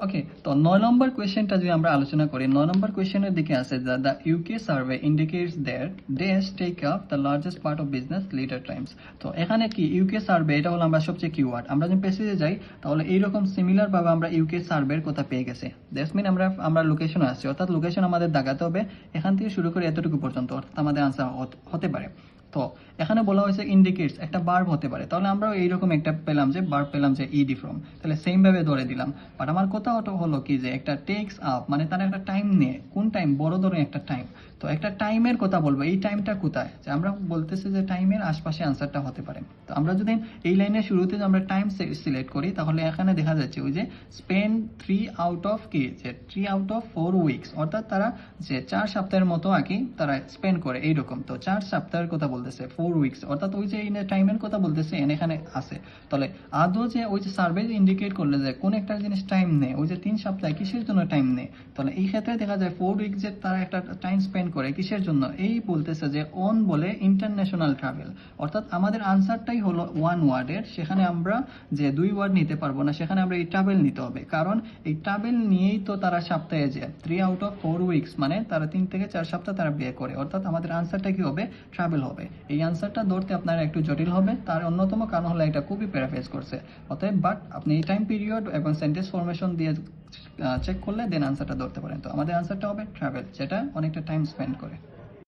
ওকে, তো 9 নম্বর কোয়েশ্চেনটা যদি আমরা আলোচনা করি, 9 নম্বর কোয়েশ্চেনের দিকে আছে the UK survey indicates that দেশ take up the largest part of business leader times. তো এখানে কি ইউকে সার্ভে, এটা হলো আমরা সবচেয়ে কিওয়ার্ড। আমরা যদি পেসেজে যাই তাহলে এইরকম সিমিলার ভাবে আমরা ইউকে সার্ভের কথা পেয়ে গেছি। দ্যাটস মিন আমরা লোকেশনে আসছি, অর্থাৎ লোকেশন আমাদের দাগাতে হবে এখান থেকে শুরু করে এতটুকু পর্যন্ত, অর্থাৎ আমাদের আনসার হতে পারে। তো এখানে বলা হয়েছে ইন্ডিকেটস, একটা ভার্ব হতে পারে, তাহলে আমরাও এইরকম একটা পেলাম যে ভার্ব পেলাম যে ইডি ফ্রম, তাহলে সেম ভাবে ধরে দিলাম। বাট আমার কথা হলো কি যে একটা টেক্স আপ মানে তার একটা টাইম নিয়ে, কোন টাইম, বড় ধরনের একটা টাইম। তো একটা টাইমের কথা বলবো, এই টাইমটা কোথায়, যে আমরা বলতেছি যে টাইমের আশপাশে আনসারটা হতে পারে। তো আমরা যদি এই লাইনের শুরুতে যদি আমরা টাইম সিলেক্ট করি তাহলে এখানে দেখা যাচ্ছে ওই যে স্পেন্ড 3 আউট অফ কি, যে 3 আউট অফ 4 উইকস, অর্থাৎ তারা যে 4 সপ্তাহের মতো আর কি তারা স্পেন্ড করে এইরকম। তো 4 সপ্তাহের কথা বলতেছে, 4 উইকস, অর্থাৎ ওই যে টাইমের কথা বলতেছে এখানে আছে। তাহলে আদৌ যে ওই যে সার্ভে ইন্ডিকেট করলে যে কোন একটা জিনিস টাইম নেই, ওই যে 3 সপ্তাহ কিসের জন্য টাইম নেই, তাহলে এই ক্ষেত্রে দেখা যায় 4 উইকস যে তারা একটা টাইম স্পেন্ড করে কিসের জন্য, এই বলতেছে যে অন বলে ইন্টারন্যাশনাল ট্রাভেল। অর্থাৎ আমাদের আনসারটাই হলো ওয়ান ওয়ার্ডের, সেখানে আমরা যে 2 ওয়ার্ড নিতে পারবো না, সেখানে আমরা এই ট্রাভেল নিতে হবে, কারণ এই ট্রাভেল নিয়েই তো তারা সপ্তাহে যে 3 আউট অফ 4 উইকস মানে তারা 3 থেকে 4 সপ্তাহ তারা বিয়ে করে, অর্থাৎ আমাদের আনসারটা কি হবে, ট্রাভেল হবে। এই আনসারটা ধরতে আপনার একটু জটিল হবে, তার অন্যতম কারণ হলো এটা খুবই প্যারাফ্রেজ করছে। অতএব বাট আপনি এই টাইম পিরিয়ড এবং সেন্টেন্স ফরমেশন দিয়ে চেক করলে দেন আনসারটা ধরতে পারেন। তো আমাদের আনসারটা হবে ট্রাভেল, যেটা অনেকটা টাইম স্পেন্ড করে।